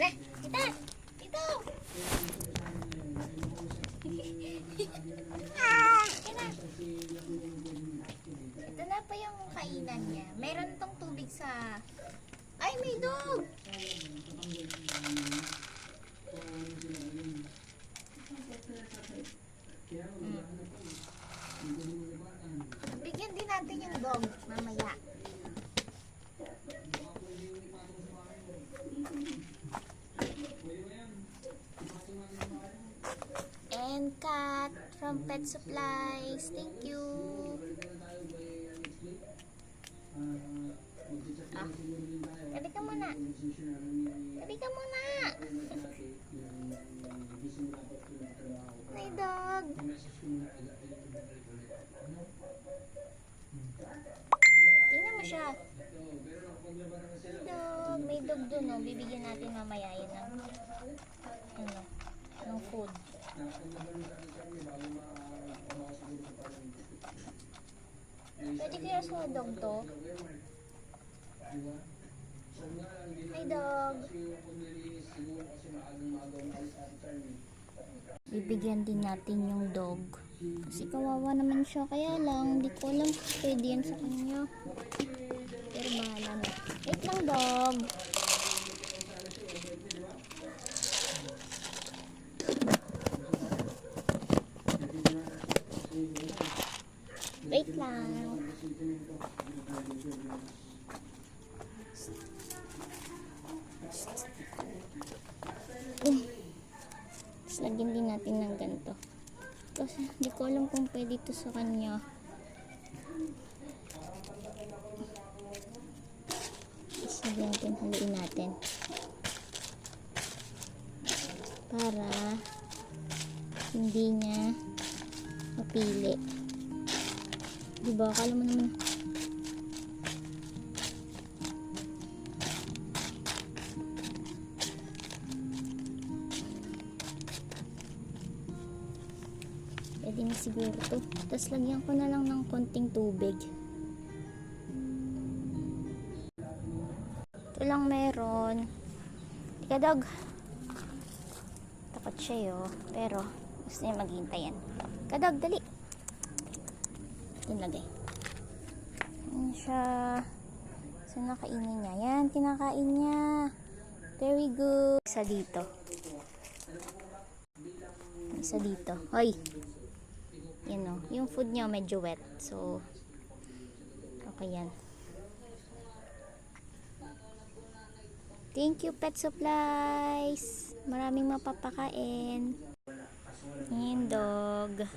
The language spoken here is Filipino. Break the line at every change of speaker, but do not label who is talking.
Tara, tita! Dito! Tara. Ito na pa yung kainan niya. Meron tong tubig sa... Ay, may dog! Bigyan din natin yung dog mamaya. And cat from Pet Supplies. Thank you. Ah, tabi ka muna. Tabi ka muna. May dog. Tingnan mo siya. May dog dun, oh. Bibigyan natin mamaya yun ng food. Pwede kaya sa dog to? Hi dog! Bibigyan din natin yung dog. Kasi kawawa naman siya. Kaya lang, hindi ko alam kung pwede yan sa kanya. Pero bahala na. Wait lang dog! Wait lang. Tapos lagyan din natin ng ganito. Kasi hindi ko alam kung pwede ito sa kanya. Tapos lagyan natin, haluin natin. Para hindi niya mapili. Diba? Akala mo naman. Pwede na siguro to. Tapos lagyan ko na lang ng konting tubig. Ito lang meron. Ika dog. Takot siya yo. Pero gusto niya maghintay yan. Ika dog, dali. Yan lagay. Yan siya. Saan nakainin niya? Yan, kinakain niya. Very good. Isa dito. Isa dito. Hoy! Yan o. Yung food niya medyo wet. So, okay yan. Thank you, Pet Supplies. Maraming mapapakain. Yan, dog.